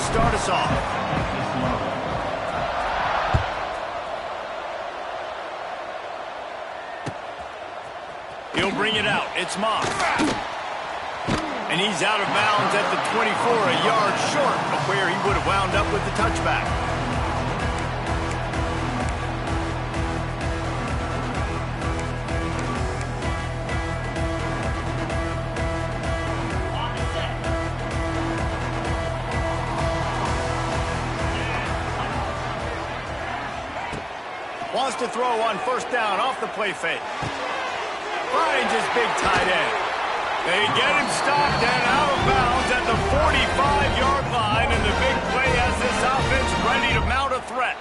start us off. He'll bring it out. It's Moss. And he's out of bounds at the 24, a yard short of where he would have wound up with the touchback. Wants to throw on first down off the play fake. Finds his big tight end. They get him stopped and out of bounds at the 45-yard line, and the big play has this offense ready to mount a threat.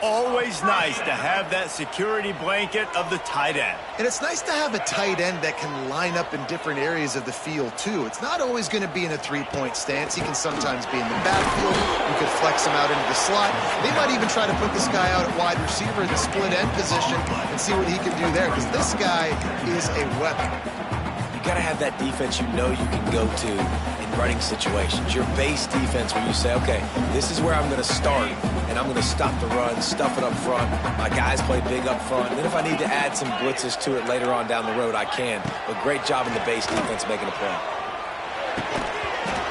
Always nice to have that security blanket of the tight end. And it's nice to have a tight end that can line up in different areas of the field, too. It's not always going to be in a three-point stance. He can sometimes be in the backfield. You could flex him out into the slot. They might even try to put this guy out at wide receiver in the split end position and see what he can do there, because this guy is a weapon. You got to have that defense you know you can go to in running situations. Your base defense where you say, okay, this is where I'm going to start, and I'm going to stop the run, stuff it up front. My guys play big up front. And then if I need to add some blitzes to it later on down the road, I can. But great job in the base defense making a play.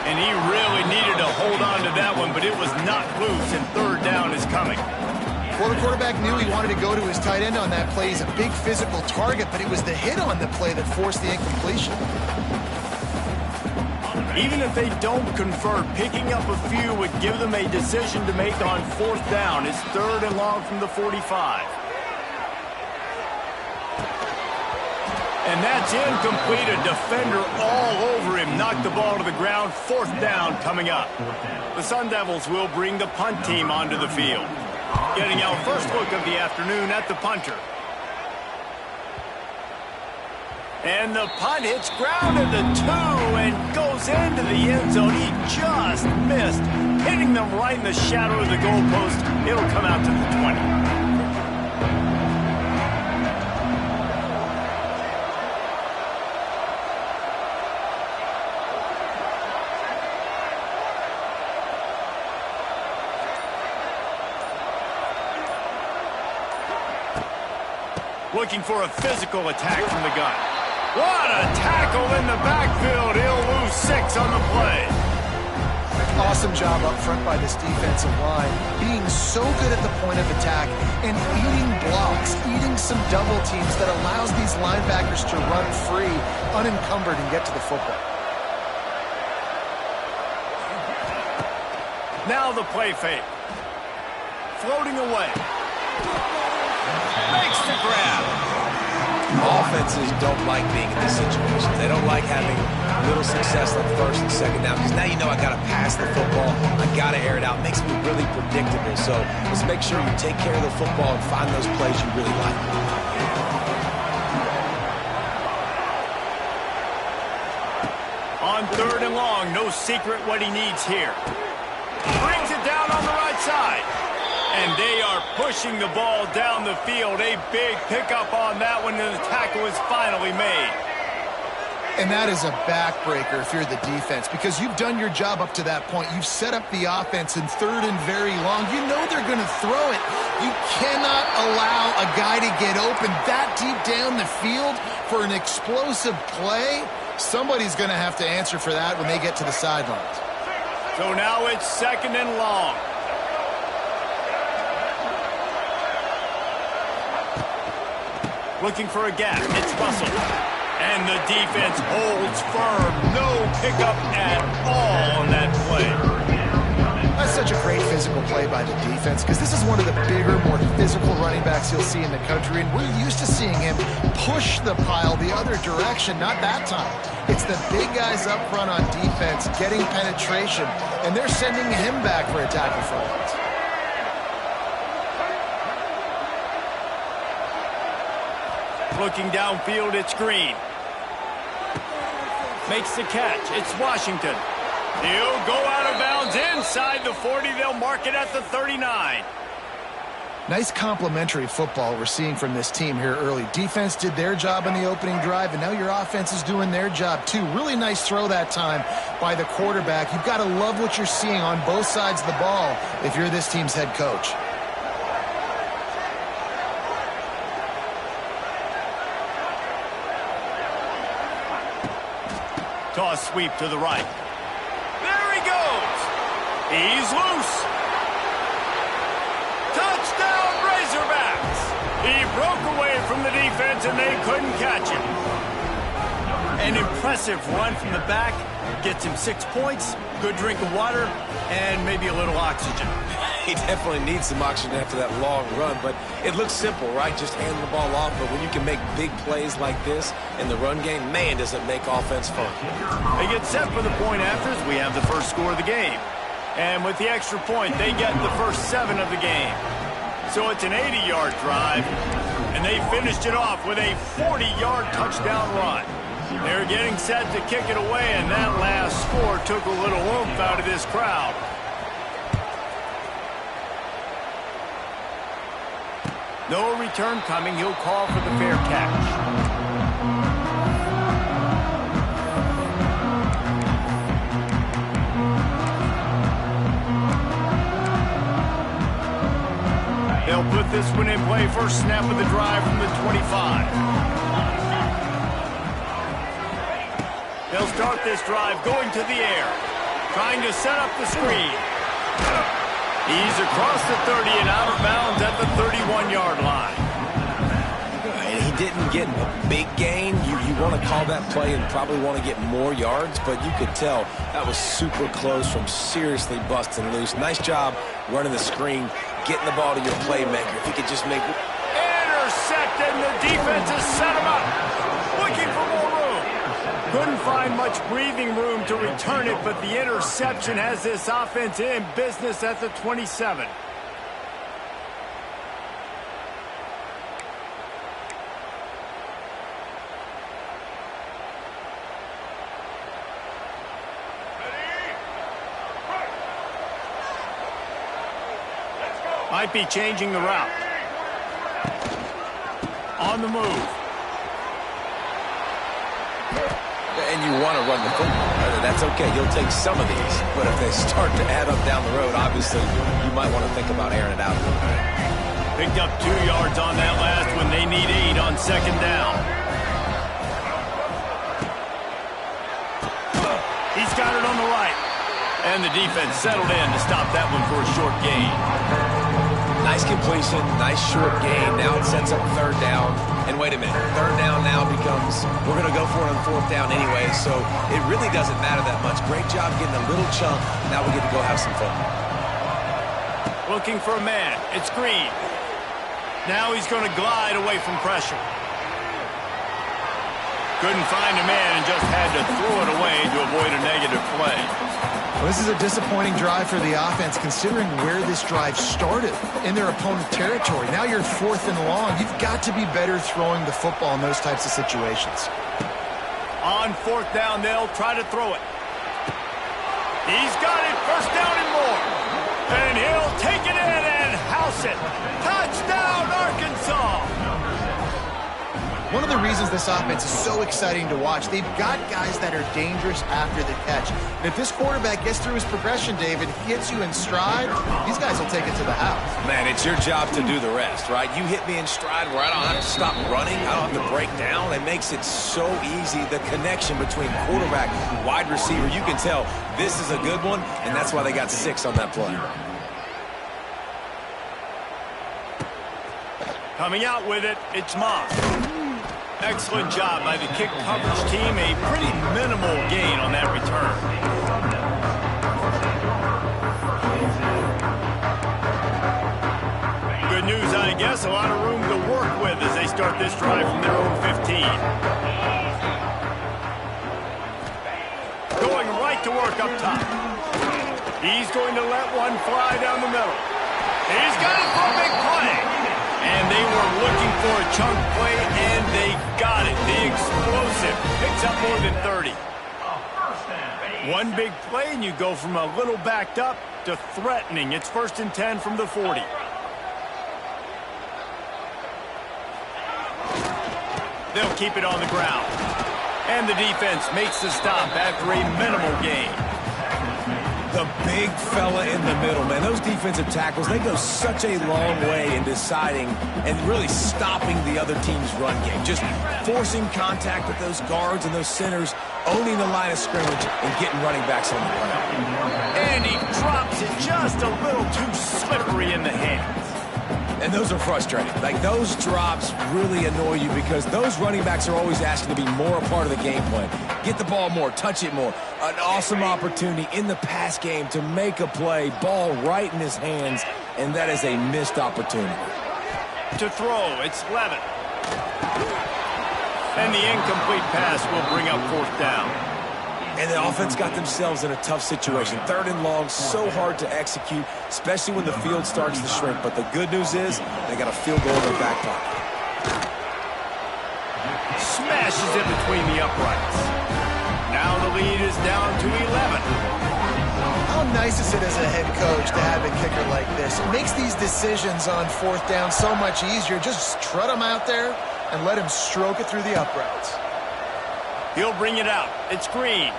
And he really needed to hold on to that one, but it was not loose, and third down is coming. Well, the quarterback knew he wanted to go to his tight end on that play. He's a big physical target, but it was the hit on the play that forced the incompletion. Even if they don't convert, picking up a few would give them a decision to make on fourth down. It's third and long from the 45. And that's incomplete. A defender all over him. Knocked the ball to the ground. Fourth down coming up. The Sun Devils will bring the punt team onto the field. Getting our first look of the afternoon at the punter. And the punt hits ground at the 2 and goes into the end zone. He just missed, hitting them right in the shadow of the goalpost. It'll come out to the 20. Looking for a physical attack from the gun. What a tackle in the backfield. He'll lose 6 on the play. Awesome job up front by this defensive line, being so good at the point of attack and eating blocks, eating some double teams that allows these linebackers to run free, unencumbered, and get to the football. Now the play fake. Floating away. Makes the grab. Offenses don't like being in these situations. They don't like having little success on first and second down, because now you know I got to pass the football. I got to air it out. It makes me really predictable. So let's make sure you take care of the football and find those plays you really like. On third and long, no secret what he needs here. Brings it down on the right side. And they are pushing the ball down the field. A big pickup on that one, and the tackle is finally made. And that is a backbreaker if you're the defense, because you've done your job up to that point. You've set up the offense in third and very long. You know they're going to throw it. You cannot allow a guy to get open that deep down the field for an explosive play. Somebody's going to have to answer for that when they get to the sidelines. So now it's second and long. Looking for a gap. It's Russell. And the defense holds firm. No pickup at all on that play. That's such a great physical play by the defense, because this is one of the bigger, more physical running backs you'll see in the country, and we're used to seeing him push the pile the other direction. Not that time. It's the big guys up front on defense getting penetration, and they're sending him back for a tackle for loss. Looking downfield, it's Green. Makes the catch. It's Washington. He'll go out of bounds inside the 40. They'll mark it at the 39. Nice complementary football we're seeing from this team here early. Defense did their job in the opening drive, and now your offense is doing their job too. Really nice throw that time by the quarterback. You've got to love what you're seeing on both sides of the ball if you're this team's head coach. Toss sweep to the right. There he goes. He's loose. Touchdown, Razorbacks! He broke away from the defense, and they couldn't catch him. An impressive run from the back. Gets him 6 points, good drink of water, and maybe a little oxygen. He definitely needs some oxygen after that long run, but it looks simple, right? Just hand the ball off, but when you can make big plays like this in the run game, man, does it make offense fun. They get set for the point afters. We have the first score of the game. And with the extra point, they get the first 7 of the game. So it's an 80-yard drive, and they finished it off with a 40-yard touchdown run. They're getting set to kick it away, and that last score took a little oomph out of this crowd. No return coming. He'll call for the fair catch. They'll put this one in play. First snap of the drive from the 25. They'll start this drive going to the air, trying to set up the screen. He's across the 30 and out of bounds at the 31-yard line. And he didn't get a big gain. You want to call that play and probably want to get more yards, but you could tell that was super close from seriously busting loose. Nice job running the screen, getting the ball to your playmaker. If he could just make... Intercepted, and the defense has set him up. Looking for more room. Couldn't find much breathing room to return it, but the interception has this offense in business at the 27. Might be changing the route. On the move. And you want to run the football. That's okay. You'll take some of these. But if they start to add up down the road, obviously, you might want to think about airing it out a little bit. Picked up 2 yards on that last one. They need 8 on second down. He's got it on the right. And the defense settled in to stop that one for a short gain. Nice completion, nice short gain. Now it sets up third down. And wait a minute, third down now becomes, we're going to go for it on fourth down anyway, so it really doesn't matter that much. Great job getting a little chunk. Now we get to go have some fun. Looking for a man. It's Green. Now he's going to glide away from pressure. Couldn't find a man and just had to throw it away to avoid a negative play. Well, this is a disappointing drive for the offense, considering where this drive started in their opponent territory. Now you're 4th and long. You've got to be better throwing the football in those types of situations. On 4th down, they'll try to throw it. He's got it, first down and more. And he'll take it in and house it. Touchdown, Arkansas! One of the reasons this offense is so exciting to watch, they've got guys that are dangerous after the catch. And if this quarterback gets through his progression, David, hits you in stride, these guys will take it to the house. Man, it's your job to do the rest, right? You hit me in stride where I don't have to stop running. I don't have to break down. It makes it so easy. The connection between quarterback and wide receiver, you can tell this is a good one, and that's why they got 6 on that play. Coming out with it, it's Moss. Excellent job by the kick coverage team. A pretty minimal gain on that return. Good news, I guess. A lot of room to work with as they start this drive from their own 15. Going right to work up top. He's going to let one fly down the middle. He's got it for a big play. And they were looking for a chunk play, and they got it. The explosive picks up more than 30. One big play, and you go from a little backed up to threatening. It's 1st and 10 from the 40. They'll keep it on the ground. And the defense makes the stop after a minimal gain. The big fella in the middle, man. Those defensive tackles, they go such a long way in deciding and really stopping the other team's run game. Just forcing contact with those guards and those centers, owning the line of scrimmage, and getting running backs on the ground. And he drops it just a little too slippery in the hands. And those are frustrating. Like, those drops really annoy you because those running backs are always asking to be more a part of the game plan. Get the ball more, touch it more. An awesome opportunity in the pass game to make a play, ball right in his hands, and that is a missed opportunity. To throw, it's Levitt. And the incomplete pass will bring up 4th down. And the offense got themselves in a tough situation. 3rd and long, so hard to execute, especially when the field starts to shrink. But the good news is they got a field goal in their back pocket. Smashes it between the uprights. Now the lead is down to 11. How nice is it as a head coach to have a kicker like this? It makes these decisions on 4th down so much easier. Just trot him out there and let him stroke it through the uprights. He'll bring it out. It's Green.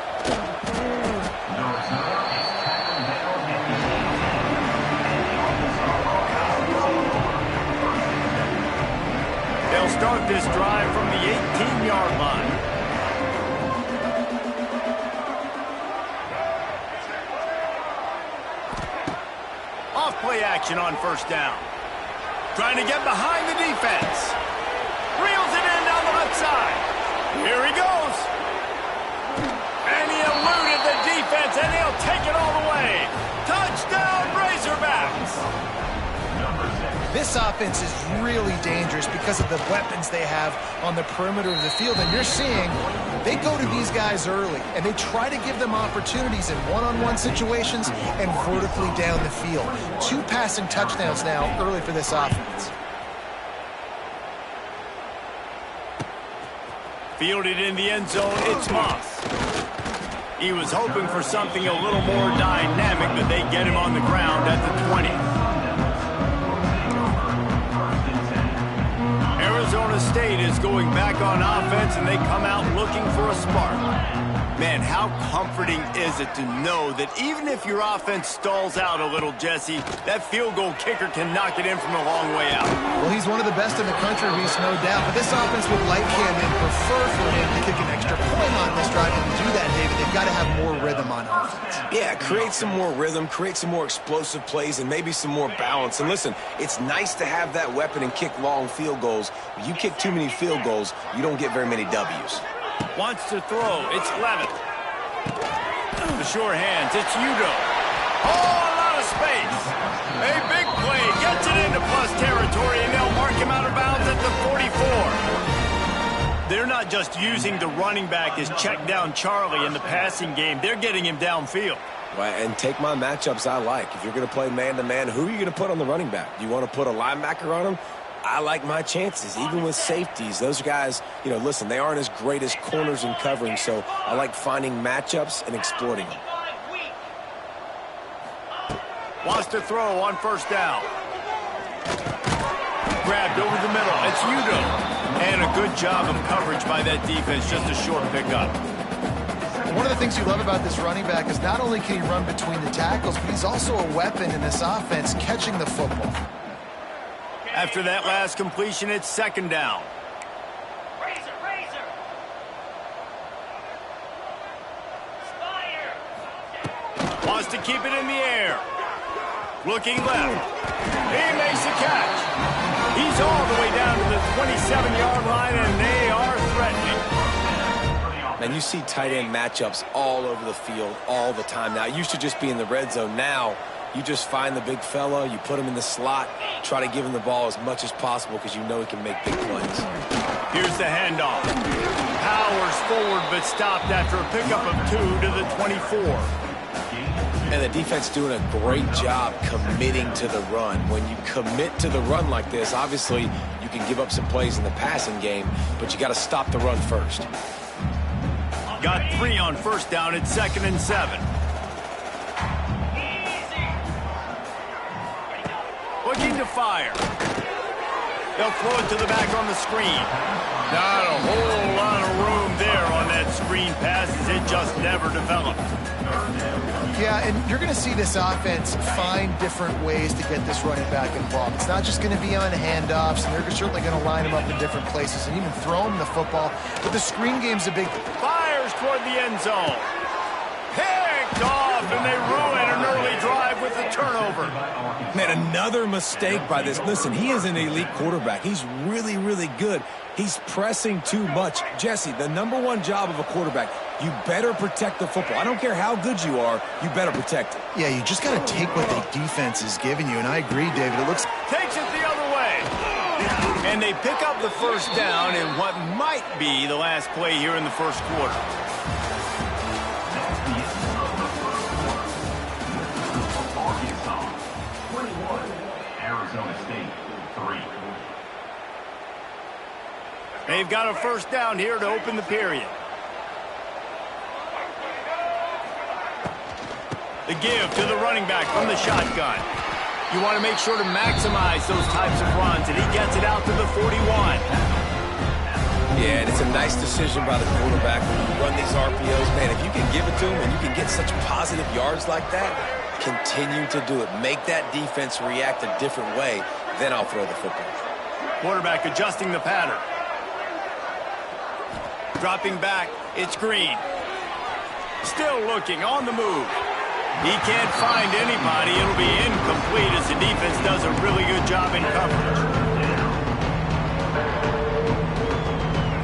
They'll start this drive from the 18-yard line. Off-play action on 1st down. Trying to get behind the defense. Reels it in down the left side. Here he goes. And he eluded the defense, and he'll take it all the way. Touchdown, Razorbacks. This offense is really dangerous because of the weapons they have on the perimeter of the field. And you're seeing they go to these guys early, and they try to give them opportunities in one-on-one situations and vertically down the field. 2 passing touchdowns now early for this offense. Fielded in the end zone, it's Moss. He was hoping for something a little more dynamic, but they get him on the ground at the 20. Arizona State is going back on offense, and they come out looking for a spark. Man, how comforting is it to know that even if your offense stalls out a little, Jesse, that field goal kicker can knock it in from a long way out. Well, he's one of the best in the country, Reese, no doubt. But this offense would like him and prefer for him to kick an extra point on this drive. And to do that, David, they've got to have more rhythm on offense. Yeah, create some more rhythm, create some more explosive plays, and maybe some more balance. And listen, it's nice to have that weapon and kick long field goals. When you kick too many field goals, you don't get very many W's. Wants to throw. It's Levitt. The sure hands. It's Udo. Oh, a lot of space. A big play. Gets it into plus territory, and they'll mark him out of bounds at the 44. They're not just using the running back as check down Charlie in the passing game. They're getting him downfield. Right, and take my matchups I like. If you're going to play man-to-man, who are you going to put on the running back? You want to put a linebacker on him? I like my chances, even with safeties. Those guys, you know, listen, they aren't as great as corners and covering, so I like finding matchups and exploiting them. Wants to throw on 1st down. Grabbed over the middle. It's Udo. And a good job of coverage by that defense. Just a short pickup. One of the things you love about this running back is not only can he run between the tackles, but he's also a weapon in this offense catching the football. After that last completion, it's 2nd down. Wants to keep it in the air. Looking left. He makes a catch. He's all the way down to the 27-yard line, and they are threatening. Man, you see tight end matchups all over the field all the time. Now, it used to just be in the red zone. Now, you just find the big fella, you put him in the slot, try to give him the ball as much as possible because you know he can make big plays. Here's the handoff. Powers forward, but stopped after a pickup of 2 to the 24. And the defense doing a great job committing to the run. When you commit to the run like this, obviously you can give up some plays in the passing game, but you got to stop the run first. Got 3 on 1st down. It's 2nd and 7. Looking to fire. They'll throw it to the back on the screen. Not a whole lot of room there on that screen pass as it just never developed. Yeah, and you're going to see this offense find different ways to get this running back involved. It's not just going to be on handoffs, and they're certainly going to line him up in different places and even throw him the football. But the screen game's a big... Fires toward the end zone. Picked off, and they ruin an early drive with the turnover. Man, another mistake by this. Listen, he is an elite quarterback. He's really, really good. He's pressing too much. Jesse, the #1 job of a quarterback, you better protect the football. I don't care how good you are, you better protect it. Yeah, you just got to take what the defense is giving you, and I agree, David. It looks... Takes it the other way. And they pick up the first down in what might be the last play here in the first quarter. They've got a first down here to open the period. The give to the running back from the shotgun. You want to make sure to maximize those types of runs, and he gets it out to the 41. Yeah, and it's a nice decision by the quarterback when you run these RPOs. Man, if you can give it to him and you can get such positive yards like that, continue to do it. Make that defense react a different way, then I'll throw the football. Quarterback adjusting the pattern. Dropping back, it's Green. Still looking, on the move. He can't find anybody. It'll be incomplete as the defense does a really good job in coverage.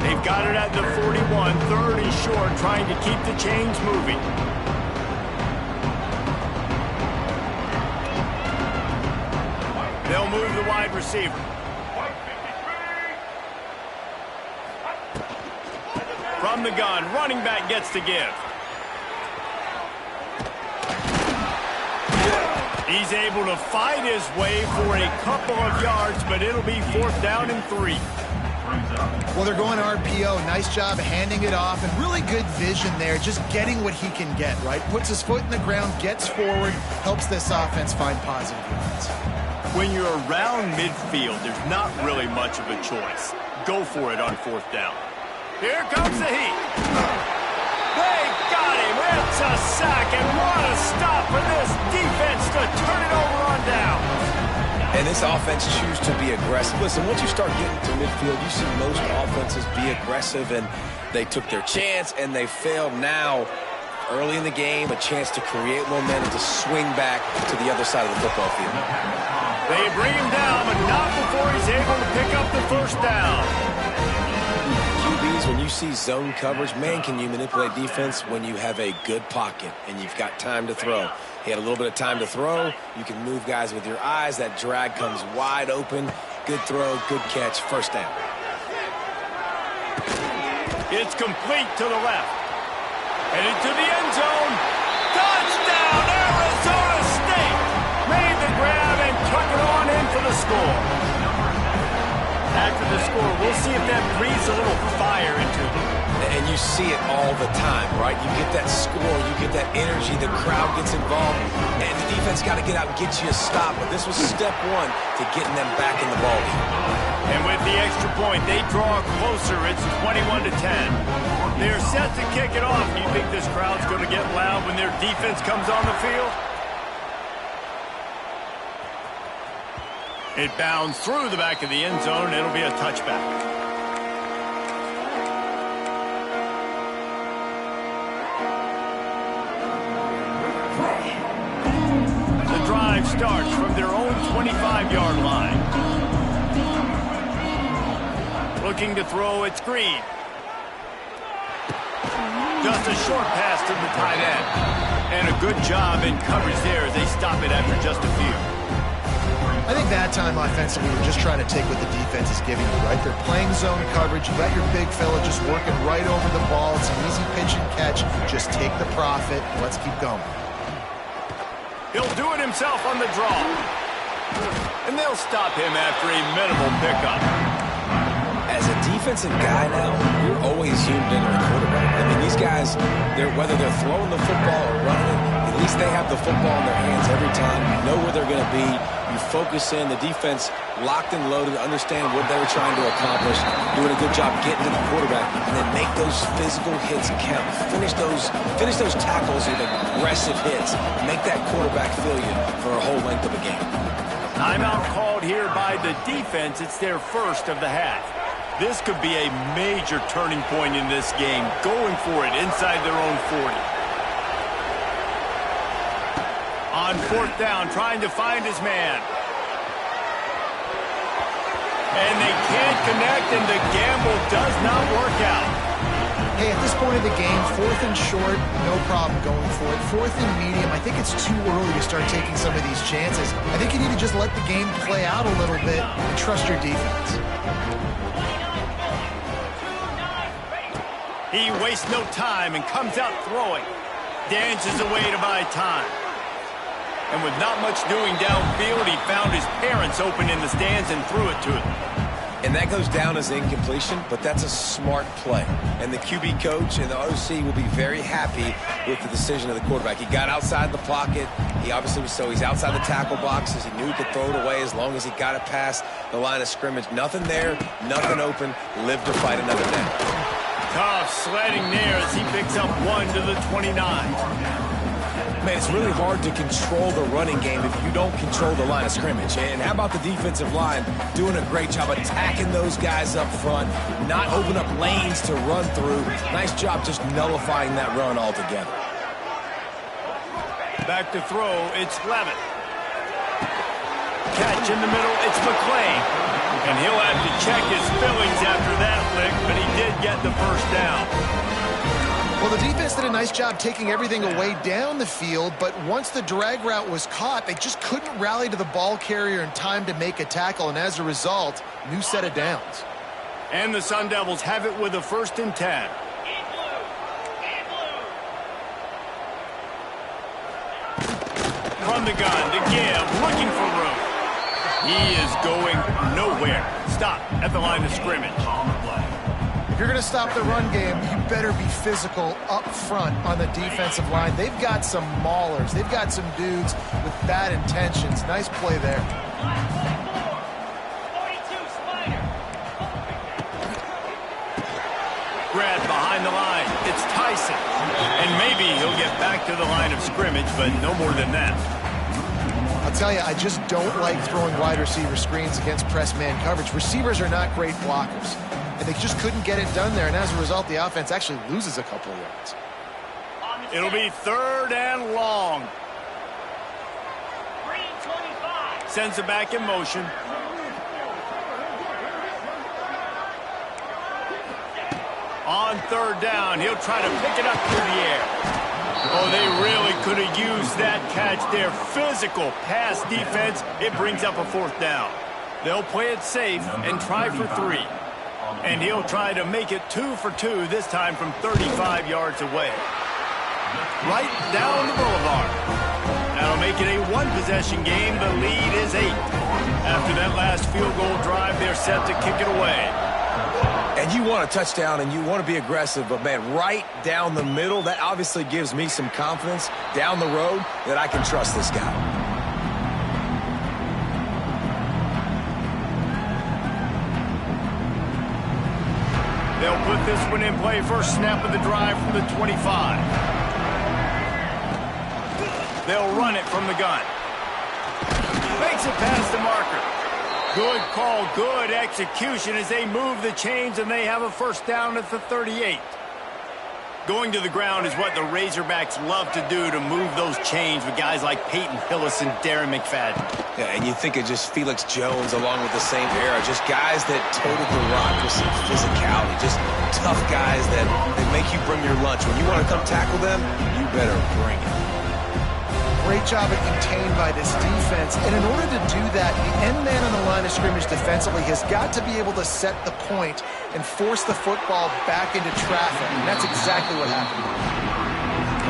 They've got it at the 41, third and short, trying to keep the chains moving. They'll move the wide receiver. From the gun, running back gets to give. He's able to fight his way for a couple of yards, but it'll be 4th down and 3. Well, they're going RPO. Nice job handing it off, and really good vision there, just getting what he can get, right? Puts his foot in the ground, gets forward, helps this offense find positive yards. When you're around midfield, there's not really much of a choice. Go for it on 4th down. Here comes the heat. They got him. It's a sack, and what a stop for this defense to turn it over on down. And this offense chooses to be aggressive. Listen, once you start getting to midfield, you see most offenses be aggressive, and they took their chance, and they failed. Now, early in the game, a chance to create momentum to swing back to the other side of the football field. They bring him down, but not before he's able to pick up the first down. QBs, when you see zone coverage, man, can you manipulate defense when you have a good pocket and you've got time to throw. He had a little bit of time to throw. You can move guys with your eyes. That drag comes wide open. Good throw, good catch, first down. It's complete to the left. Headed to the end zone. Touchdown, Arizona State! Made the grab and took it on in for the score. After the score, we'll see if that breathes a little fire into them. And you see it all the time, right? You get that score, you get that energy, the crowd gets involved, and the defense got to get out and get you a stop. But this was step one to getting them back in the ballgame. And with the extra point, they draw closer. It's 21-10. They're set to kick it off. Do you think this crowd's going to get loud when their defense comes on the field? It bounds through the back of the end zone, and it'll be a touchback. The drive starts from their own 25-yard line. Looking to throw, it's Green. Just a short pass to the tight end. And a good job in coverage there as they stop it after just a few. I think that time offensively, we're just trying to take what the defense is giving you, right? They're playing zone coverage. You got your big fella just working right over the ball. It's an easy pitch and catch. Just take the profit. Let's keep going. He'll do it himself on the draw. And they'll stop him after a minimal pickup. as a defensive guy now, you're always zoomed in on the quarterback. I mean, these guys, whether they're throwing the football or running it, at least they have the football in their hands every time. You know where they're going to be. You focus in. The defense locked and loaded, understand what they were trying to accomplish, doing a good job getting to the quarterback, and then make those physical hits count. Finish those tackles with aggressive hits. Make that quarterback feel you for a whole length of a game. Timeout called here by the defense. It's their first of the half. This could be a major turning point in this game, going for it inside their own 40. On fourth down, trying to find his man. And they can't connect, and the gamble does not work out. Hey, at this point of the game, fourth and short, no problem going for it. Fourth and medium, I think it's too early to start taking some of these chances. I think you need to just let the game play out a little bit and trust your defense. He wastes no time and comes out throwing. Dances away to buy time. And with not much doing downfield, he found his parents open in the stands and threw it to them. And that goes down as incompletion, but that's a smart play. And the QB coach and the OC will be very happy with the decision of the quarterback. He got outside the pocket. He obviously was he's outside the tackle boxes. He knew he could throw it away as long as he got it past the line of scrimmage. Nothing there, nothing open. Live to fight another day. Tough sledding there as he picks up 1 to the 29. Man, it's really hard to control the running game if you don't control the line of scrimmage. And how about the defensive line doing a great job attacking those guys up front, not open up lanes to run through. Nice job just nullifying that run altogether. Back to throw, it's Levitt. Catch in the middle, it's McClain. And he'll have to check his fillings after that lick, but he did get the first down. Well, the defense did a nice job taking everything away down the field, but once the drag route was caught, they just couldn't rally to the ball carrier in time to make a tackle, and as a result, new set of downs. And the Sun Devils have it with a 1st and 10. From the gun to give, looking for room. He is going nowhere. Stop at the line of scrimmage. If you're going to stop the run game, you better be physical up front on the defensive line. They've got some maulers. They've got some dudes with bad intentions. Nice play there. Grab behind the line. It's Tyson. And maybe he'll get back to the line of scrimmage, but no more than that. I'll tell you, I just don't like throwing wide receiver screens against press man coverage. Receivers are not great blockers. And they just couldn't get it done there, and as a result, the offense actually loses a couple of yards. It'll be 3rd and long. Sends it back in motion. On 3rd down, he'll try to pick it up through the air. Oh, they really could have used that catch there. Physical pass defense. It brings up a 4th down. They'll play it safe and try for 3. And he'll try to make it 2 for 2, this time from 35 yards away. Right down the boulevard. That'll make it a 1-possession game. The lead is 8. After that last field goal drive, they're set to kick it away. And you want a touchdown and you want to be aggressive, but man, right down the middle, that obviously gives me some confidence down the road that I can trust this guy. They'll put this one in play. First snap of the drive from the 25. They'll run it from the gun. Makes it past the marker. Good call, good execution as they move the chains, and they have a 1st down at the 38. Going to the ground is what the Razorbacks love to do, to move those chains with guys like Peyton Hillis and Darren McFadden. Yeah, and you think of just Felix Jones along with the same era, just guys that toted the rock with some physicality, just tough guys that make you bring your lunch. When you want to come tackle them, you better bring it. Great job at contained by this defense. And in order to do that, the end man on the line of scrimmage defensively has got to be able to set the point and force the football back into traffic. And that's exactly what happened.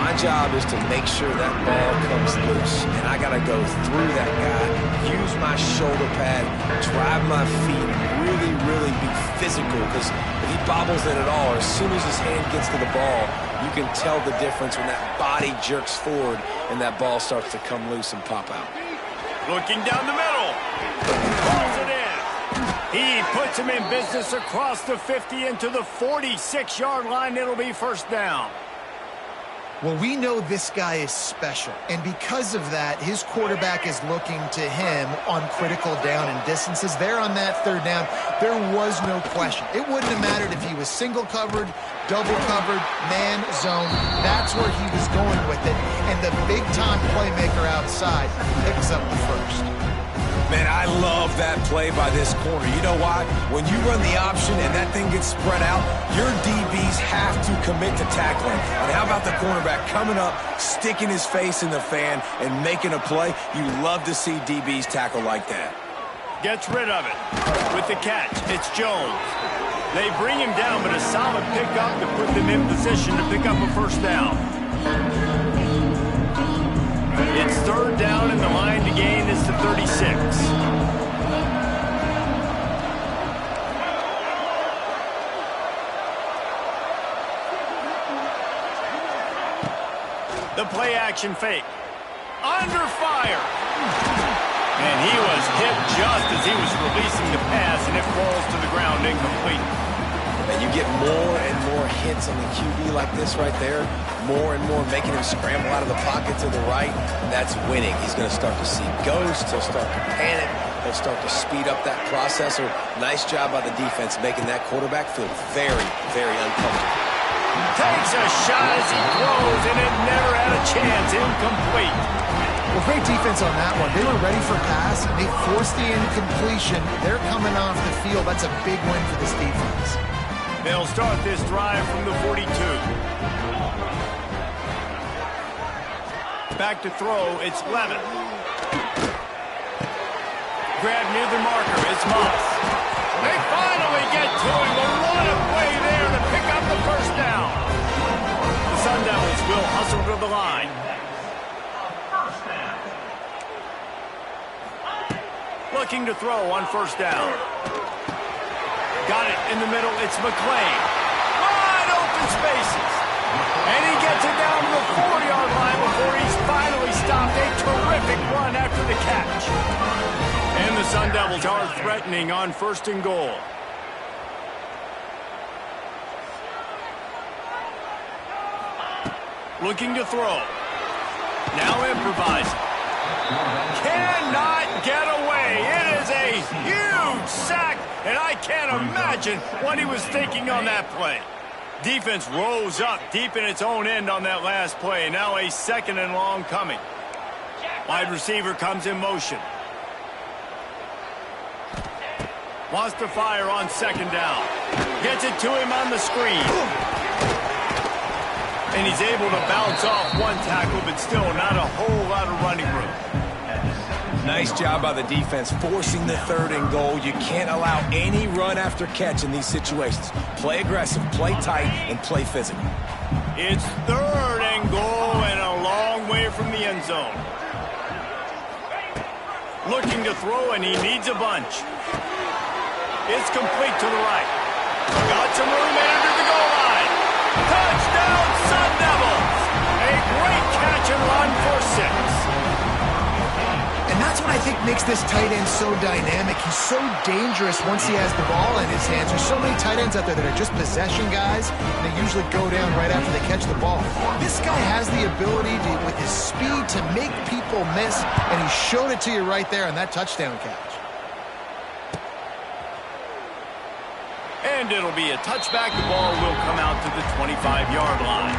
Mind job is to make sure that ball comes loose, and I got to go through that guy, use my shoulder pad, drive my feet, really be physical, because if he bobbles it at all, or as soon as his hand gets to the ball, you can tell the difference when that body jerks forward and that ball starts to come loose and pop out. Looking down the middle. Pulls it in. He puts him in business across the 50 into the 46-yard line. It'll be first down. Well, we know this guy is special, and because of that, his quarterback is looking to him on critical down and distances. There on that third down, there was no question. It wouldn't have mattered if he was single covered, double covered, man, zone. That's where he was going with it, and the big-time playmaker outside picks up the first. Man, I love that play by this corner. You know why? When you run the option and that thing gets spread out, your DBs have to commit to tackling. And how about the cornerback coming up, sticking his face in the fan, and making a play? You love to see DBs tackle like that. Gets rid of it. With the catch, it's Jones. They bring him down, but a solid pickup to put them in position to pick up a first down. It's third down, and the line to gain is the 36. The play-action fake. Under fire. And he was hit just as he was releasing the pass, and it falls to the ground incomplete. And you get more and more hits on the QB like this right there. More and more making him scramble out of the pocket to the right. That's winning. He's going to start to see ghosts. He'll start to panic. He'll start to speed up that processor. Nice job by the defense making that quarterback feel very uncomfortable. Takes a shot as he throws, and it never had a chance. Incomplete. Well, great defense on that one. They were ready for pass, and they forced the incompletion. They're coming off the field. That's a big win for this defense. They'll start this drive from the 42. Back to throw, it's Levin. Grab near the marker, it's Moss. They finally get to him, but what a play there to pick up the first down. The Sun Devils will hustle to the line. Looking to throw on first down. Got it in the middle, it's McClain. Wide open spaces. And he gets it down to the 4-yard line before he's finally stopped. A terrific run after the catch. And the Sun Devils are threatening on first and goal. Looking to throw. Now improvising. Cannot get away. It is a huge sack, and I can't imagine what he was thinking on that play. Defense rose up deep in its own end on that last play. Now a second and long coming. Wide receiver comes in motion. Wants to fire on second down. Gets it to him on the screen. And he's able to bounce off one tackle, but still not a whole lot of running room. Nice job by the defense forcing the third and goal. You can't allow any run after catch in these situations. Play aggressive, play tight, and play physical. It's third and goal and a long way from the end zone. Looking to throw, and he needs a bunch. It's complete to the right. Got some room under the goal line. Touchdown, Sun Devils! A great catch and run for 6. And that's what I think makes this tight end so dynamic. He's so dangerous once he has the ball in his hands. There's so many tight ends out there that are just possession guys, and they usually go down right after they catch the ball. This guy has the ability to, with his speed, to make people miss, and he showed it to you right there on that touchdown catch. And it'll be a touchback. The ball will come out to the 25-yard line.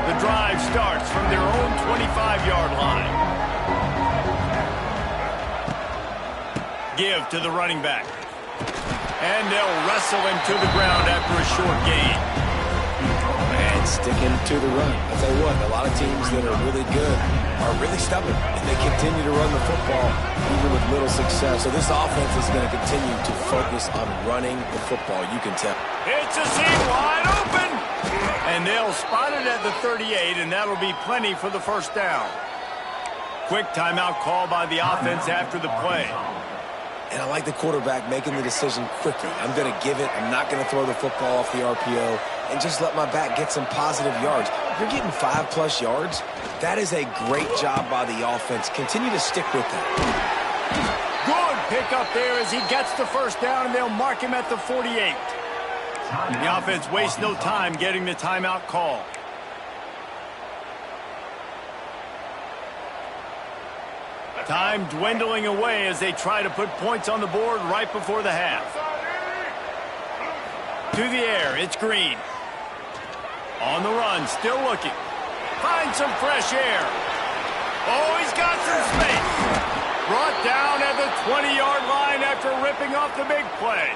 The drive starts from their own 25-yard line. Give to the running back. And they'll wrestle him to the ground after a short gain. Man, sticking to the run. I'll tell you what, a lot of teams that are really good are really stubborn, and they continue to run the football even with little success. So this offense is going to continue to focus on running the football, you can tell. It's a seam wide open. And they'll spot it at the 38, and that'll be plenty for the first down. Quick timeout call by the offense after the play. And I like the quarterback making the decision quickly. I'm going to give it. I'm not going to throw the football off the RPO and just let my back get some positive yards. You're getting 5+ yards. That is a great job by the offense. Continue to stick with that. Good pickup there as he gets the first down, and they'll mark him at the 48. The offense wastes no time getting the timeout call. Time dwindling away as they try to put points on the board right before the half. To the air, it's Green. On the run, still looking. Finds some fresh air. Oh, he's got some space. Brought down at the 20-yard line after ripping off the big play.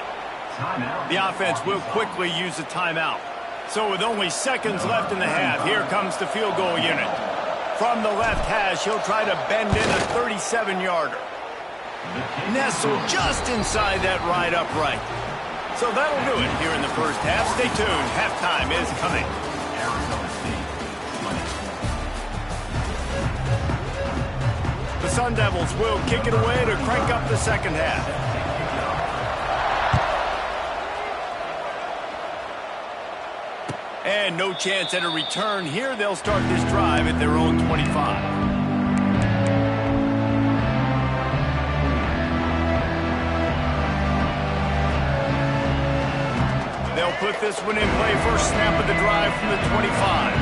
The offense will quickly use a timeout. So with only seconds left in the half, here comes the field goal unit. From the left hash, he'll try to bend in a 37-yarder. Nestled just inside that right upright. So that'll do it here in the first half. Stay tuned. Halftime is coming. The Sun Devils will kick it away to crank up the second half. And no chance at a return here. They'll start this drive at their own 25. They'll put this one in play. First snap of the drive from the 25.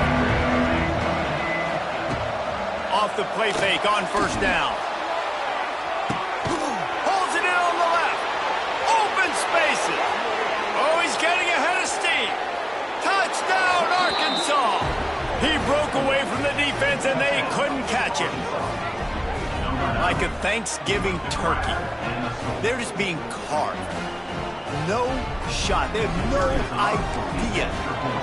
Off the play fake on first down. Holds it in on the left. Open spaces. Oh, he's getting ahead of steam. Touchdown, Arkansas! He broke away from the defense, and they couldn't catch him. Like a Thanksgiving turkey. They're just being carved. No shot. They have no idea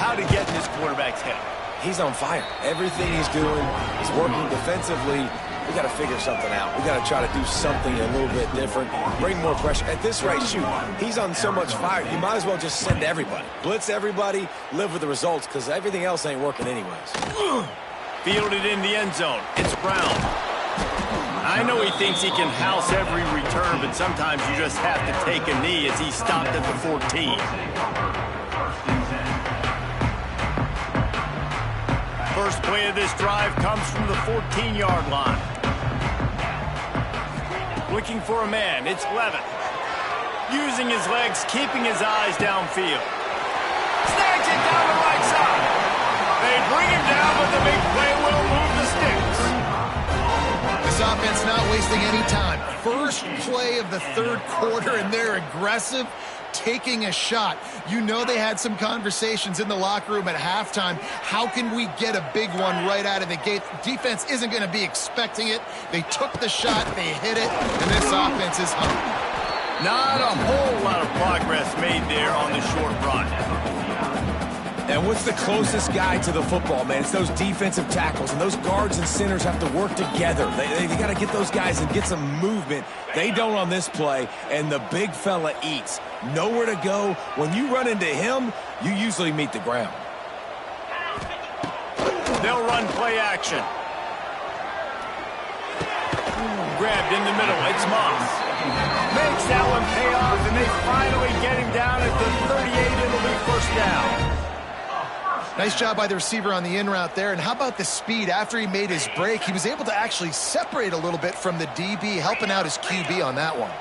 how to get in this quarterback's head. He's on fire. Everything he's doing, he's working defensively. We got to figure something out. We got to try to do something a little bit different, bring more pressure. At this rate, shoot, he's on so much fire, you might as well just send everybody. Blitz everybody, live with the results, because everything else ain't working anyways. Fielded in the end zone. It's Brown. I know he thinks he can house every return, but sometimes you just have to take a knee as he stopped at the 14. First play of this drive comes from the 14-yard line. Looking for a man, it's Levin. Using his legs, keeping his eyes downfield. Snags it down the right side. They bring him down, but the big play will move the sticks. This offense not wasting any time. First play of the third quarter, and they're aggressive, taking a shot. You know they had some conversations in the locker room at halftime. How can we get a big one right out of the gate? Defense isn't going to be expecting it. They took the shot, they hit it, and this offense is hungry. Not a whole lot of progress made there on the short run. And what's the closest guy to the football, man? It's those defensive tackles, and those guards and centers have to work together. They got to get those guys and get some movement. They don't on this play, and the big fella eats. Nowhere to go. When you run into him, you usually meet the ground. They'll run play action. Grabbed in the middle. It's Moss. Makes that one pay off, and they finally get him down at the 38. It'll be first down. Nice job by the receiver on the in route there. And how about the speed? After he made his break, he was able to actually separate a little bit from the DB, helping out his QB on that one.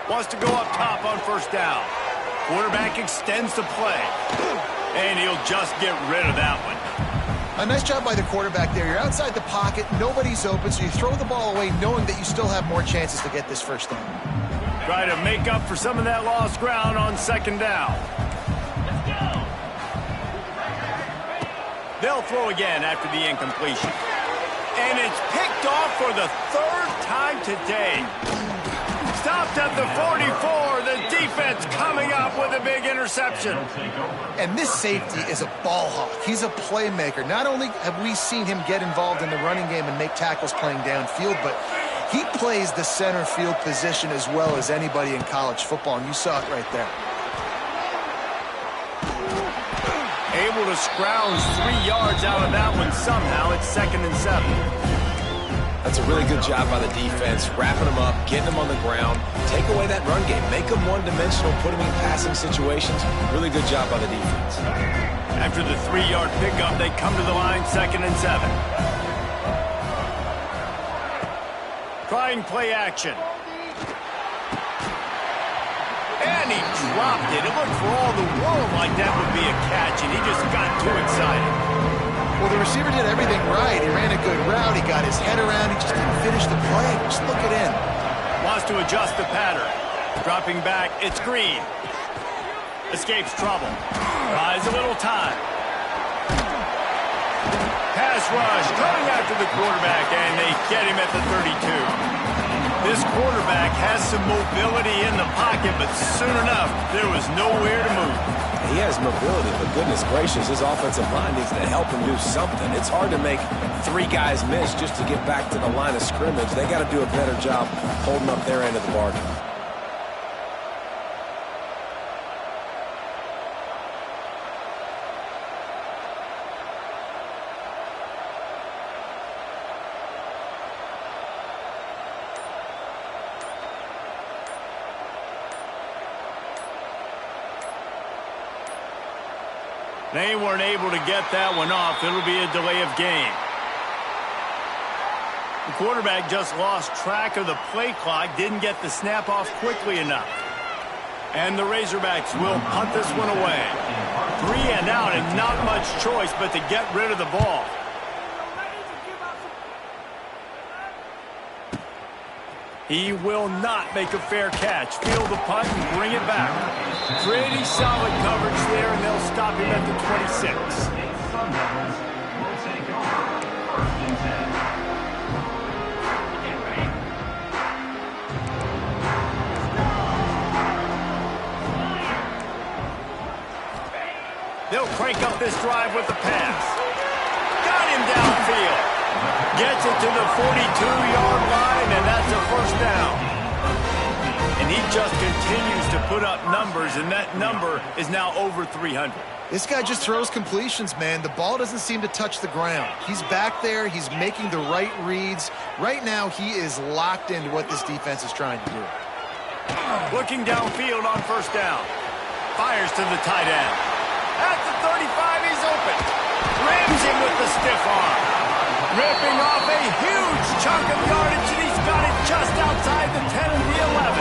Wants to go up top on first down. Quarterback extends the play. And he'll just get rid of that one. A nice job by the quarterback there. You're outside the pocket, nobody's open, so you throw the ball away knowing that you still have more chances to get this first down. Try to make up for some of that lost ground on second down. They'll throw again after the incompletion. And it's picked off for the third time today. Stopped at the 44. The defense coming up with a big interception. And this safety is a ball hawk. He's a playmaker. Not only have we seen him get involved in the running game and make tackles playing downfield, but he plays the center field position as well as anybody in college football, and you saw it right there. Able to scrounge 3 yards out of that one somehow. It's 2nd and 7. That's a really good job by the defense, wrapping them up, getting them on the ground, take away that run game, make them one-dimensional, put them in passing situations. Really good job by the defense. After the 3-yard pickup, they come to the line, 2nd and 7. Trying play action. And he dropped it. It looked for all the world like that would be a catch, and he just got too excited. Well, the receiver did everything right. He ran a good route. He got his head around. He just didn't finish the play. Just look it in. Wants to adjust the pattern. Dropping back, it's Green. Escapes trouble. Buys a little time. Pass rush, coming after the quarterback, and they get him at the 32. This quarterback has some mobility in the pocket, but soon enough, there was nowhere to move. He has mobility, but goodness gracious, his offensive line needs to help him do something. It's hard to make 3 guys miss just to get back to the line of scrimmage. They got to do a better job holding up their end of the bargain. They weren't able to get that one off. It'll be a delay of game. The quarterback just lost track of the play clock, didn't get the snap off quickly enough. And the Razorbacks will punt this one away. 3 and out, and not much choice but to get rid of the ball. He will not make a fair catch. Field the punt and bring it back. Pretty solid coverage there, and they'll stop him at the 26. They'll crank up this drive with the pass. Got him downfield. Gets it to the 42-yard line, and that's a first down. And he just continues to put up numbers, and that number is now over 300. This guy just throws completions, man. The ball doesn't seem to touch the ground. He's back there. He's making the right reads. Right now, he is locked into what this defense is trying to do. Looking downfield on first down. Fires to the tight end. At the 35, he's open. Rams him with the stiff arm. Ripping off a huge chunk of yardage, and he's got it just outside the 10 and the 11.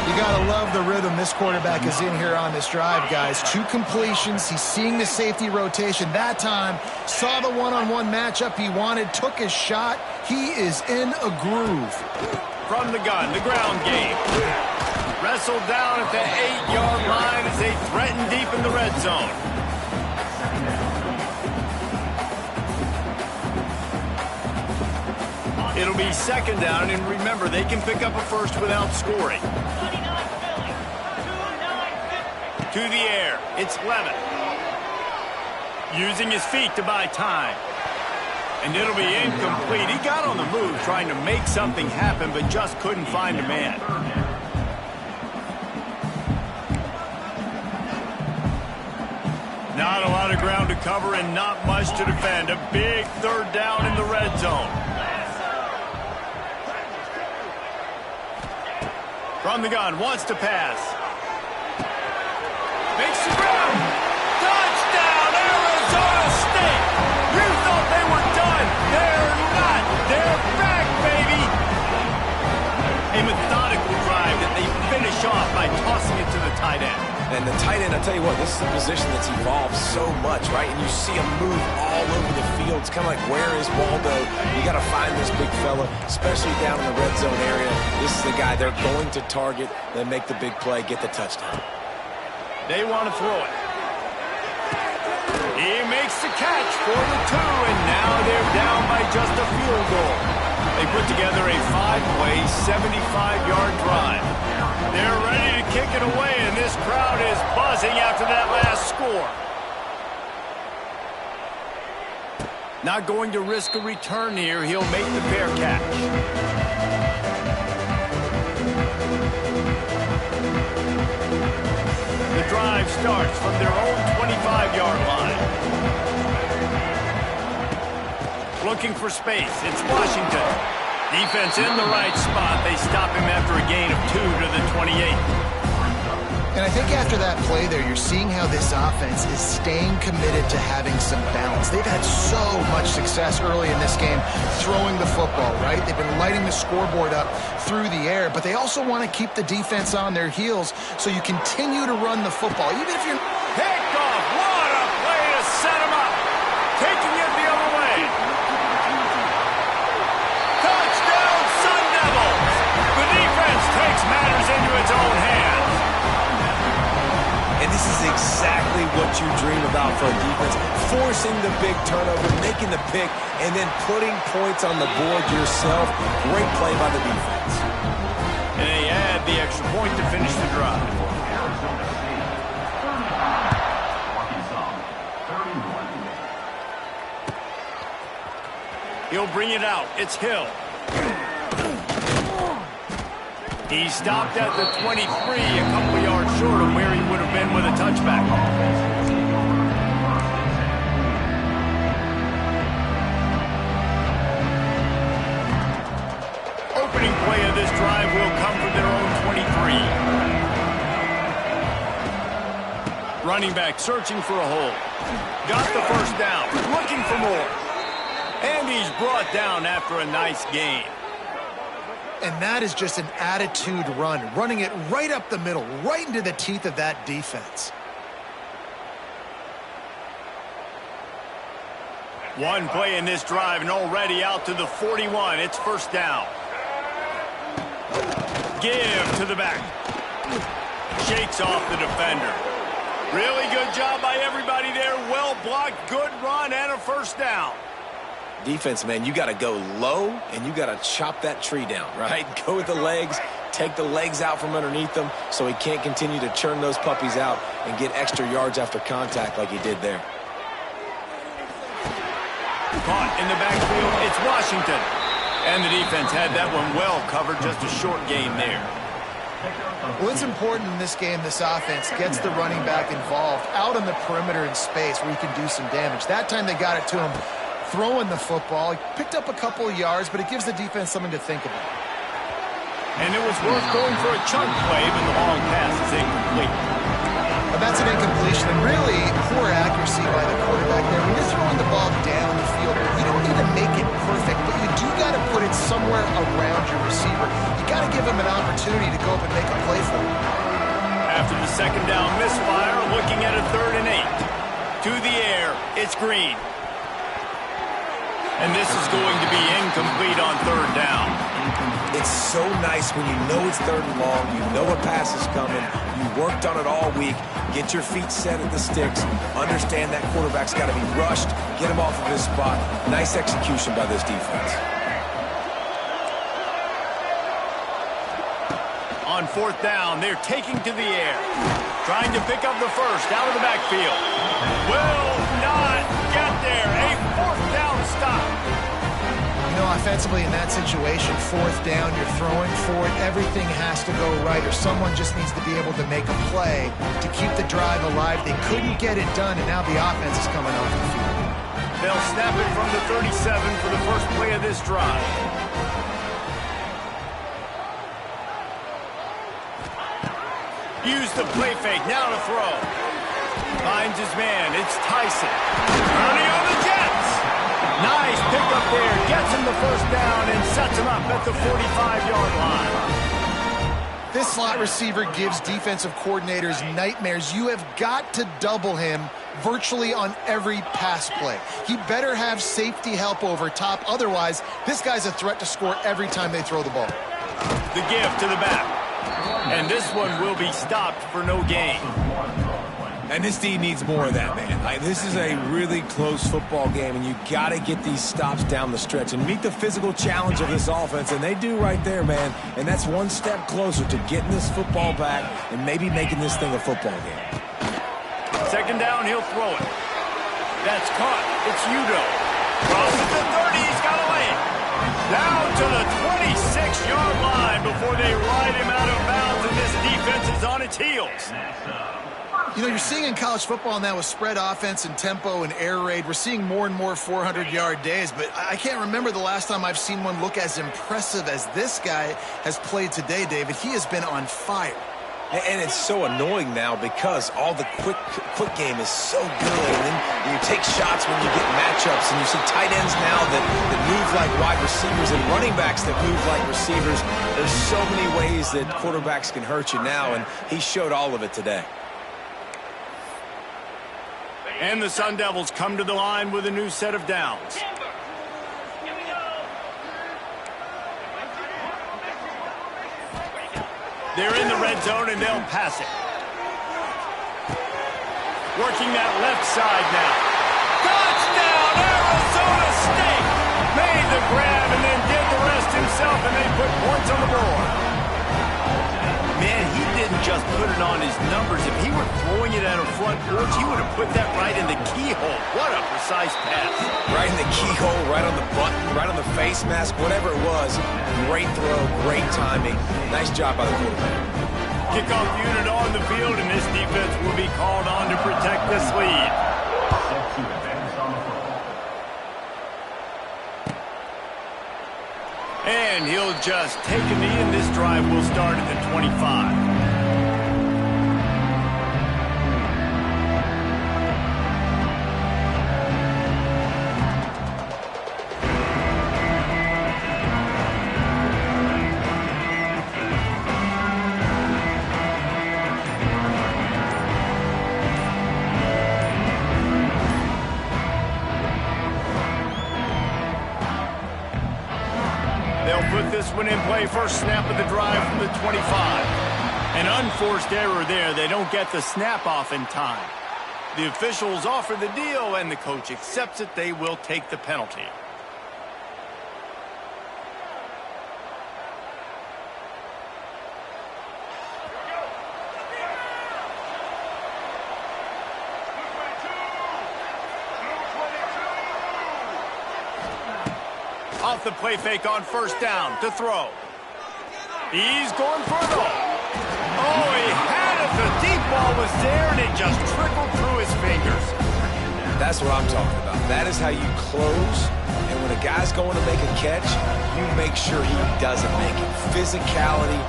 You got to love the rhythm this quarterback is in here on this drive, guys. 2 completions. He's seeing the safety rotation. That time, saw the one-on-one matchup he wanted, took his shot. He is in a groove. From the gun, the ground game. Wrestled down at the 8-yard line as they threaten deep in the red zone. It'll be 2nd down, and remember, they can pick up a first without scoring. To the air, it's Levin. Using his feet to buy time. And it'll be incomplete. He got on the move trying to make something happen, but just couldn't find a man. Not a lot of ground to cover and not much to defend. A big 3rd down in the red zone. From the gun, wants to pass. Makes the grab. Touchdown, Arizona State. You thought they were done. They're not. They're back, baby. A methodical drive that they finish off by tossing it to the tight end. And the tight end, I tell you what, this is a position that's evolved so much, right? And you see him move all over the field. It's kind of like, where is Waldo? You got to find this big fella, especially down in the red zone area. This is the guy they're going to target. They make the big play, get the touchdown. They want to throw it. He makes the catch for the 2, and now they're down by just a field goal. They put together a 5-play, 75-yard drive. They're ready to kick it away, and this crowd is buzzing after that last score. Not going to risk a return here. He'll make the fair catch. The drive starts from their own 25-yard line. Looking for space. It's Washington. Defense in the right spot. They stop him after a gain of 2 to the 28. And I think after that play there, you're seeing how this offense is staying committed to having some balance. They've had so much success early in this game throwing the football, right? They've been lighting the scoreboard up through the air, but they also want to keep the defense on their heels so you continue to run the football. Even if you're... Picked off. What a play to set him up. Taking it the other way. Touchdown, Sun Devils. The defense takes matters into its own hands. And this is exactly what you dream about for a defense. Forcing the big turnover, making the pick, and then putting points on the board yourself. Great play by the defense. And they add the extra point to finish the drive. He'll bring it out. It's Hill. He stopped at the 23, a couple yards short of where he would have been with a touchback. Opening play of this drive will come from their own 23. Running back searching for a hole. Got the first down, looking for more. And he's brought down after a nice gain. And that is just an attitude run, running it right up the middle, right into the teeth of that defense. One play in this drive and already out to the 41. It's first down. Give to the back. Shakes off the defender. Really good job by everybody there. Well blocked, good run, and a first down. Defense, man, you got to go low, and you got to chop that tree down, right? Go with the legs, take the legs out from underneath them so he can't continue to churn those puppies out and get extra yards after contact like he did there. Caught in the backfield, it's Washington. And the defense had that one well covered, just a short gain there. Well, it's important in this game this offense gets the running back involved out on the perimeter in space where he can do some damage. That time they got it to him throwing the football. He picked up a couple of yards, but it gives the defense something to think about. And it was worth going for a chunk play, but the long pass is incomplete. But that's an incompletion, and really poor accuracy by the quarterback there. When you're throwing the ball down the field, you don't need to make it perfect, but you do got to put it somewhere around your receiver. You got to give him an opportunity to go up and make a play for him. After the second down misfire, looking at a 3rd and 8. To the air, it's Green. And this is going to be incomplete on 3rd down. It's so nice when you know it's 3rd and long, you know a pass is coming, you worked on it all week, get your feet set at the sticks, understand that quarterback's got to be rushed, get him off of his spot. Nice execution by this defense. On 4th down, they're taking to the air. Trying to pick up the first out of the backfield. Will not get there. A 4th down stop. You know, offensively in that situation, 4th down, you're throwing for it. Everything has to go right, or someone just needs to be able to make a play to keep the drive alive. They couldn't get it done, and now the offense is coming off the field. They'll snap it from the 37 for the first play of this drive. Use the play fake, now to throw. Finds his man, it's Tyson. Running on the Jets. Nice pickup there, gets him the first down and sets him up at the 45-yard line. This slot receiver gives defensive coordinators nightmares. You have got to double him virtually on every pass play. He better have safety help over top, otherwise this guy's a threat to score every time they throw the ball. The give to the back. And this one will be stopped for no gain. And this D needs more of that, man. This is a really close football game, and you got to get these stops down the stretch and meet the physical challenge of this offense, and they do right there, man. And that's one step closer to getting this football back and maybe making this thing a football game. Second down, he'll throw it. That's caught. It's Udo. Crosses the 30. He's got to lay it. Down to the 26-yard line before they ride him out of bounds, and this defense is on its heels. You know, you're seeing in college football now with spread offense and tempo and air raid, we're seeing more and more 400-yard days, but I can't remember the last time I've seen one look as impressive as this guy has played today, David. He has been on fire. And it's so annoying now because all the quick game is so good. And then you take shots when you get matchups, and you see tight ends now that move like wide receivers and running backs that move like receivers. There's so many ways that quarterbacks can hurt you now, and he showed all of it today. And the Sun Devils come to the line with a new set of downs. They're in the red zone, and they'll pass it. Working that left side now. Touchdown, Arizona State! Made the grab and then did the rest himself, and they put points on the board. Man, he didn't just put it on his numbers. If he were throwing it at a front porch, he would have put that right in the keyhole. What a precise pass. Right in the keyhole, right on the button, right on the face mask, whatever it was. Great throw, great timing. Nice job by the quarterback. Kickoff unit on the field, and this defense will be called on to protect this lead. And he'll just take a knee, and this drive will start at the 25. They'll put this one in play. First snap of the drive from the 25. An unforced error there. They don't get the snap off in time. The officials offer the deal, and the coach accepts it. They will take the penalty. Off the play fake on first down to throw. He's going for it all. Oh, he had it. The deep ball was there, and it just trickled through his fingers. That's what I'm talking about. That is how you close. And when a guy's going to make a catch, you make sure he doesn't make it. Physicality,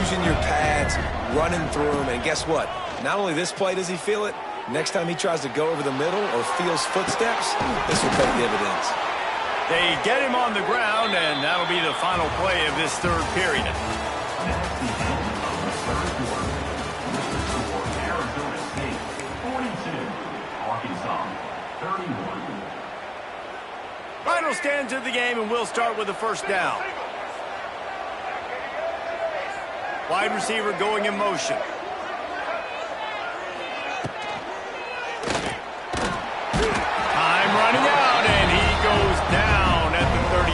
using your pads, running through him. And guess what? Not only this play does he feel it, next time he tries to go over the middle or feels footsteps, this will pay dividends. They get him on the ground, and that'll be the final play of this third period. Final stands of the game, and we'll start with the first down. Wide receiver going in motion. Time running out, and he goes down at the 34.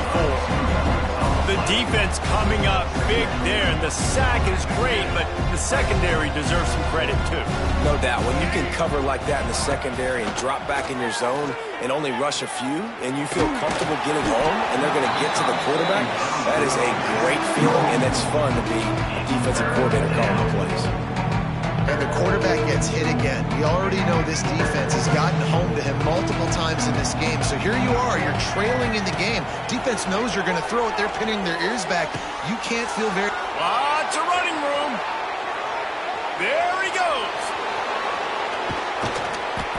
The defense coming up big there, and the sack is great, but the secondary deserves some credit too. No doubt. When you can cover like that in the secondary and drop back in your zone and only rush a few, and you feel comfortable getting home, and they're going to get to the quarterback, that is a great feeling, and it's fun to be a defensive coordinator calling the plays. And the quarterback gets hit again. We already know this defense has gotten home to him multiple times in this game. So here you are, you're trailing in the game. Defense knows you're going to throw it. They're pinning their ears back. You can't feel very... Lots of running room. There he goes.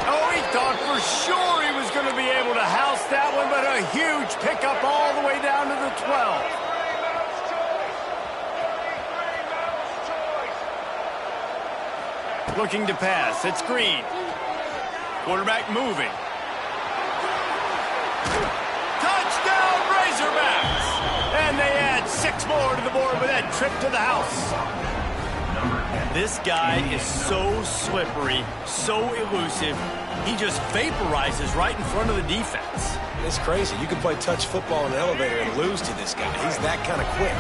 Oh, he thought for sure he was going to be able to house that one, but a huge pickup all the way down to the 12. Looking to pass. It's Green. Quarterback moving. Touchdown, Razorbacks! And they add 6 more to the board with that trip to the house. This guy is so slippery, so elusive. He just vaporizes right in front of the defense. It's crazy. You can play touch football in an elevator and lose to this guy. He's that kind of quick.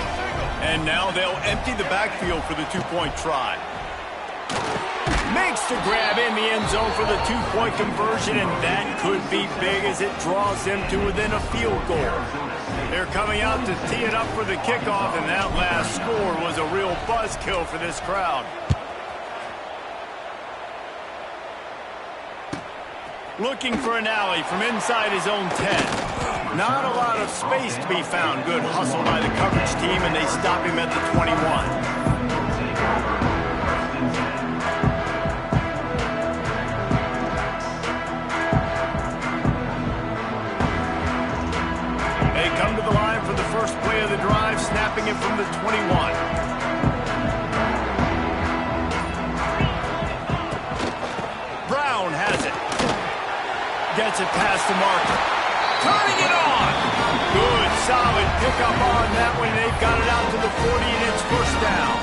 And now they'll empty the backfield for the two-point try. Makes the grab in the end zone for the two-point conversion, and that could be big as it draws them to within a field goal. They're coming out to tee it up for the kickoff, and that last score was a real buzzkill for this crowd. Looking for an alley from inside his own 10. Not a lot of space to be found. Good hustle by the coverage team, and they stop him at the 21. Come to the line for the first play of the drive, snapping it from the 21. Brown has it. Gets it past the marker. Turning it on. Good, solid pickup on that one. They've got it out to the 40, and it's first down.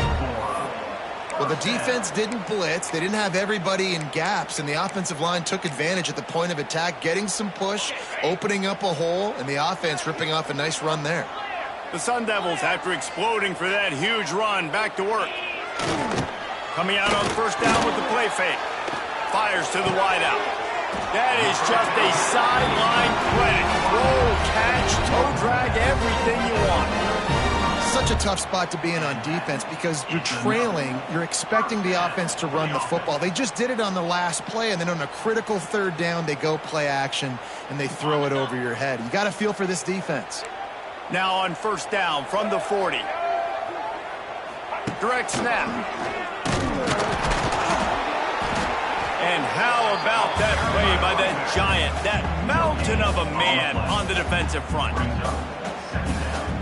Well, the defense didn't blitz. They didn't have everybody in gaps, and the offensive line took advantage at the point of attack, getting some push, opening up a hole, and the offense ripping off a nice run there. The Sun Devils, after exploding for that huge run, back to work. Coming out on first down with the play fake. Fires to the wideout. That is just a sideline credit. Roll, catch, toe drag, everything you want. Such a tough spot to be in on defense because you're trailing, you're expecting the offense to run the football. They just did it on the last play, and then on a critical third down, they go play action, and they throw it over your head. You got to feel for this defense. Now on first down from the 40. Direct snap. And how about that play by that giant, that mountain of a man on the defensive front?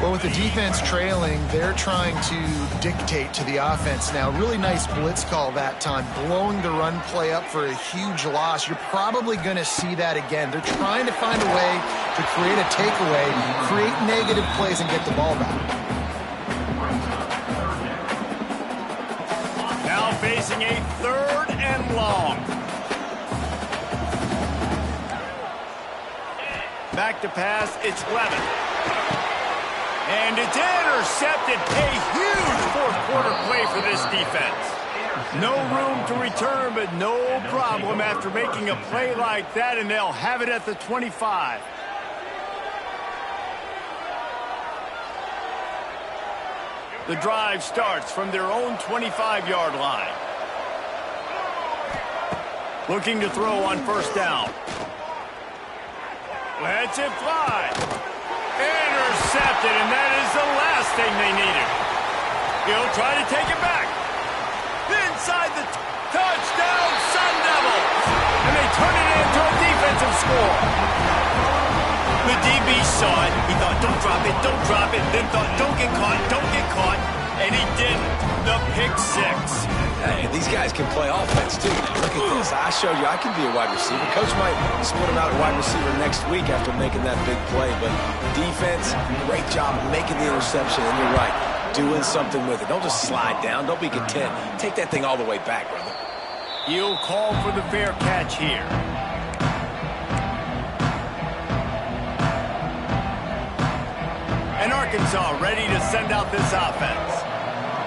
Well, with the defense trailing, they're trying to dictate to the offense now. Really nice blitz call that time, blowing the run play up for a huge loss. You're probably going to see that again. They're trying to find a way to create a takeaway, create negative plays, and get the ball back. Now facing a third and long. Back to pass, it's Levin. And it's intercepted. A huge fourth-quarter play for this defense. No room to return, but no problem after making a play like that, and they'll have it at the 25. The drive starts from their own 25-yard line. Looking to throw on first down. Lets it fly. Intercepted, and that is the last thing they needed. He'll try to take it back. Inside the touchdown, Sun Devils. And they turn it into a defensive score. The DB saw it. He thought, don't drop it, then thought, don't get caught, and he didn't. The pick six. Hey, these guys can play offense, too. Look at this. I showed you I can be a wide receiver. Coach might split him out at wide receiver next week after making that big play. But defense, great job making the interception. And you're right, doing something with it. Don't just slide down. Don't be content. Take that thing all the way back, brother. He'll call for the fair catch here. And Arkansas ready to send out this offense.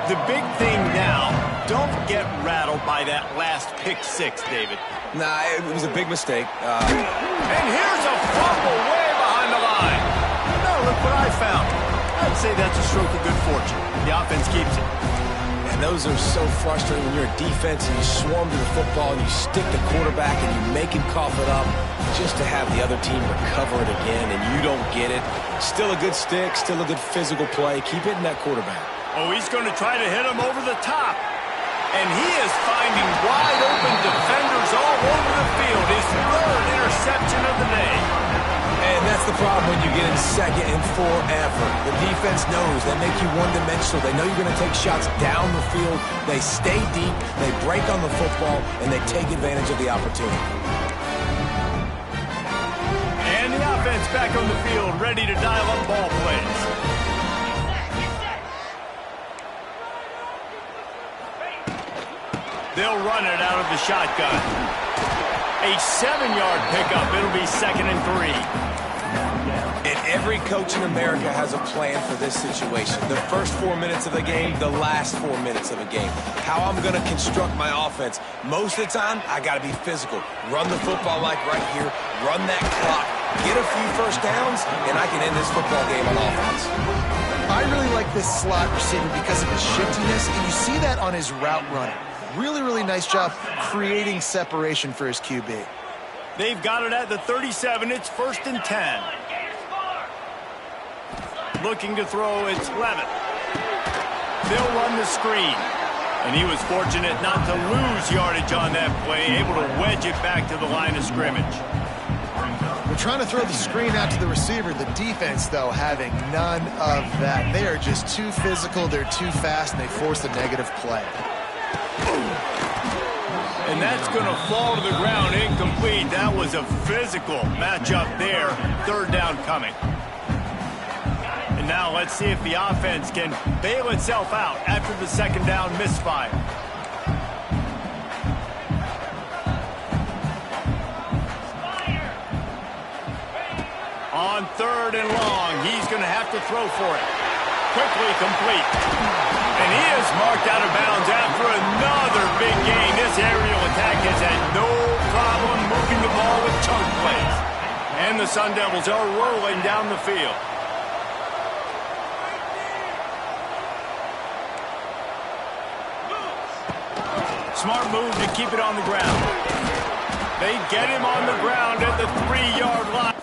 The big thing now, don't get rattled by that last pick six, David. Nah, it was a big mistake. And here's a fumble way behind the line. Now look what I found. I'd say that's a stroke of good fortune. The offense keeps it. And those are so frustrating when you're a defense and you swarm to the football and you stick the quarterback and you make him cough it up just to have the other team recover it again and you don't get it. Still a good stick, still a good physical play. Keep hitting that quarterback. Oh, he's going to try to hit him over the top. And he is finding wide open defenders all over the field. His third interception of the day. And that's the problem when you get in second and forever. The defense knows they make you one-dimensional. They know you're going to take shots down the field. They stay deep, they break on the football, and they take advantage of the opportunity. And the offense back on the field, ready to dial up ball plays. They'll run it out of the shotgun. A 7-yard pickup. It'll be 2nd and 3. And every coach in America has a plan for this situation. The first 4 minutes of the game, the last 4 minutes of a game. How I'm going to construct my offense. Most of the time, I got to be physical. Run the football like right here. Run that clock. Get a few first downs, and I can end this football game on offense. I really like this slot receiver because of his shiftiness, and you see that on his route running. Really, really nice job creating separation for his QB. They've got it at the 37. It's 1st and 10. Looking to throw, it's Levitt. They'll run the screen. And he was fortunate not to lose yardage on that play, able to wedge it back to the line of scrimmage. They're trying to throw the screen out to the receiver. The defense, though, having none of that. They are just too physical, they're too fast, and they force a negative play. And that's going to fall to the ground incomplete. That was a physical matchup there. 3rd down coming. And now let's see if the offense can bail itself out after the 2nd down misfire. On 3rd and long, he's going to have to throw for it. Quickly complete. And he is marked out of bounds after another big gain. This aerial attack has had no problem moving the ball with chunk plays. And the Sun Devils are rolling down the field. Smart move to keep it on the ground. They get him on the ground at the 3-yard line.